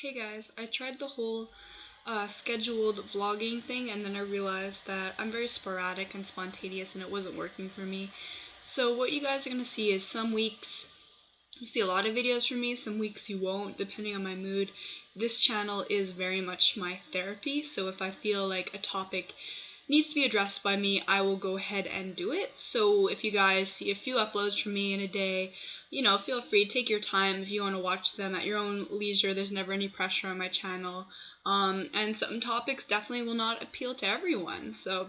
Hey guys, I tried the whole scheduled vlogging thing, and then I realized that I'm very sporadic and spontaneous and it wasn't working for me. So what you guys are going to see is some weeks you see a lot of videos from me, some weeks you won't, depending on my mood. This channel is very much my therapy, so if I feel like a topic needs to be addressed by me, I will go ahead and do it. So if you guys see a few uploads from me in a day, feel free, take your time if you want to watch them at your own leisure. There's never any pressure on my channel. And some topics definitely will not appeal to everyone, so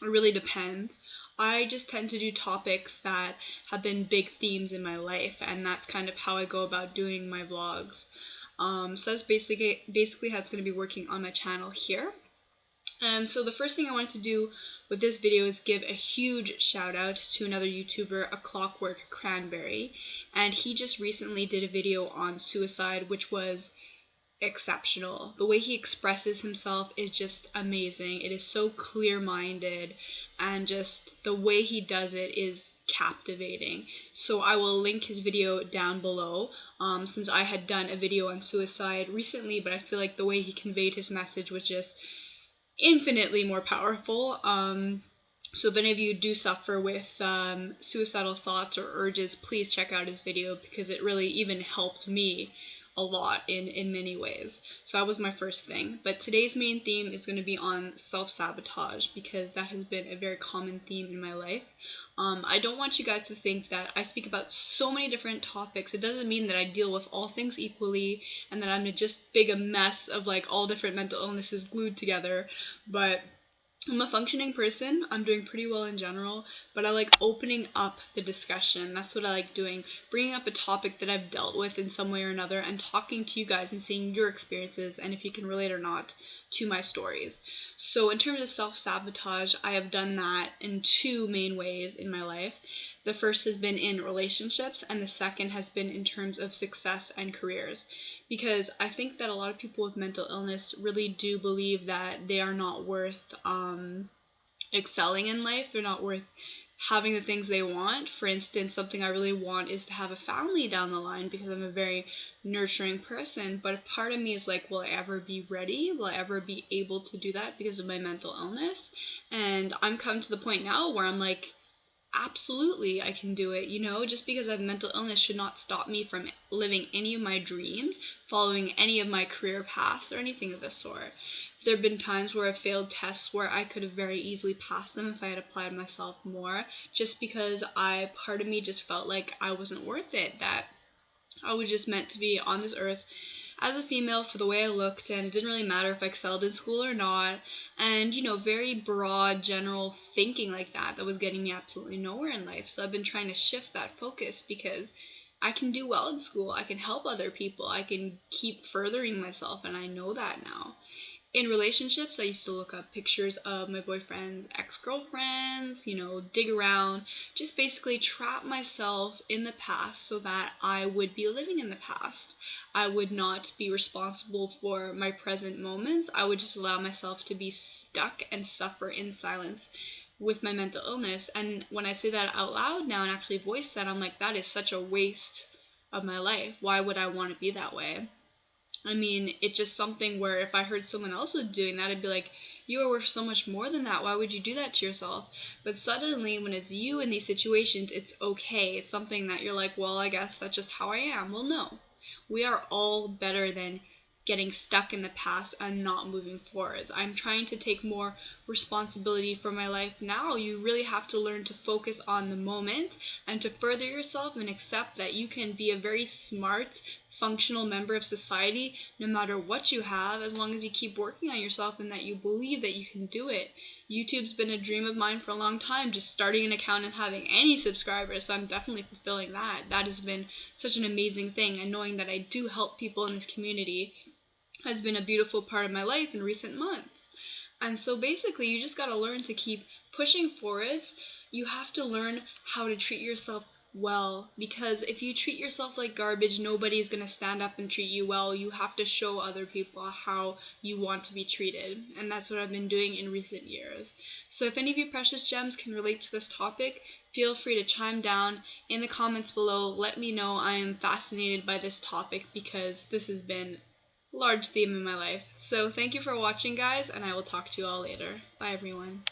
it really depends. I just tend to do topics that have been big themes in my life, and that's kind of how I go about doing my vlogs. So that's basically how it's going to be working on my channel here. And so the first thing I wanted to do with this video is give a huge shout out to another YouTuber, Aclockworkcranberry, and he just recently did a video on suicide, which was exceptional. The way he expresses himself is just amazing. It is so clear-minded, and just the way he does it is captivating. So I will link his video down below, since I had done a video on suicide recently, but I feel like the way he conveyed his message was just infinitely more powerful. So if any of you do suffer with suicidal thoughts or urges, please check out his video, because it really even helped me a lot in many ways. So that was my first thing. But today's main theme is going to be on self-sabotage, because that has been a very common theme in my life. I don't want you guys to think that I speak about so many different topics. It doesn't mean that I deal with all things equally and that I'm just big a mess of like all different mental illnesses glued together, but I'm a functioning person. I'm doing pretty well in general, but I like opening up the discussion. That's what I like doing, bringing up a topic that I've dealt with in some way or another and talking to you guys and seeing your experiences and if you can relate or not to my stories. So in terms of self-sabotage, I have done that in two main ways in my life. The first has been in relationships, and the second has been in terms of success and careers. Because I think that a lot of people with mental illness really do believe that they are not worth excelling in life. They're not worth having the things they want. For instance, something I really want is to have a family down the line, because I'm a very nurturing person, but a part of me is like, will I ever be ready? Will I ever be able to do that because of my mental illness? And I'm come to the point now where I'm like, absolutely I can do it. Just because I have mental illness should not stop me from living any of my dreams, following any of my career paths, or anything of the sort. There have been times where I've failed tests where I could have very easily passed them if I had applied myself more, just because part of me just felt like I wasn't worth it, that I was just meant to be on this earth as a female for the way I looked, and it didn't really matter if I excelled in school or not. And very broad general thinking like that was getting me absolutely nowhere in life. So I've been trying to shift that focus, because I can do well in school, I can help other people, I can keep furthering myself, and I know that now. In relationships, I used to look up pictures of my boyfriend's ex-girlfriends, dig around, just basically trap myself in the past so that I would be living in the past. I would not be responsible for my present moments. I would just allow myself to be stuck and suffer in silence with my mental illness. And when I say that out loud now and actually voice that, I'm like, that is such a waste of my life. Why would I want to be that way? I mean, it's just something where if I heard someone else was doing that, I'd be like, you are worth so much more than that. Why would you do that to yourself? But suddenly, when it's you in these situations, it's okay. It's something that you're like, well, I guess that's just how I am. Well, no. We are all better than getting stuck in the past and not moving forward. I'm trying to take more responsibility for my life now. You really have to learn to focus on the moment and to further yourself and accept that you can be a very smart, functional member of society no matter what you have, as long as you keep working on yourself and that you believe that you can do it. YouTube's been a dream of mine for a long time, just starting an account and having any subscribers, so I'm definitely fulfilling that. That has been such an amazing thing, and knowing that I do help people in this community has been a beautiful part of my life in recent months. And so basically, you just gotta learn to keep pushing forwards. You have to learn how to treat yourself well, because if you treat yourself like garbage, nobody's gonna stand up and treat you well. You have to show other people how you want to be treated, and that's what I've been doing in recent years. So if any of you precious gems can relate to this topic, feel free to chime down in the comments below. Let me know. I am fascinated by this topic because this has been large theme in my life. So thank you for watching, guys, and I will talk to you all later. Bye, everyone.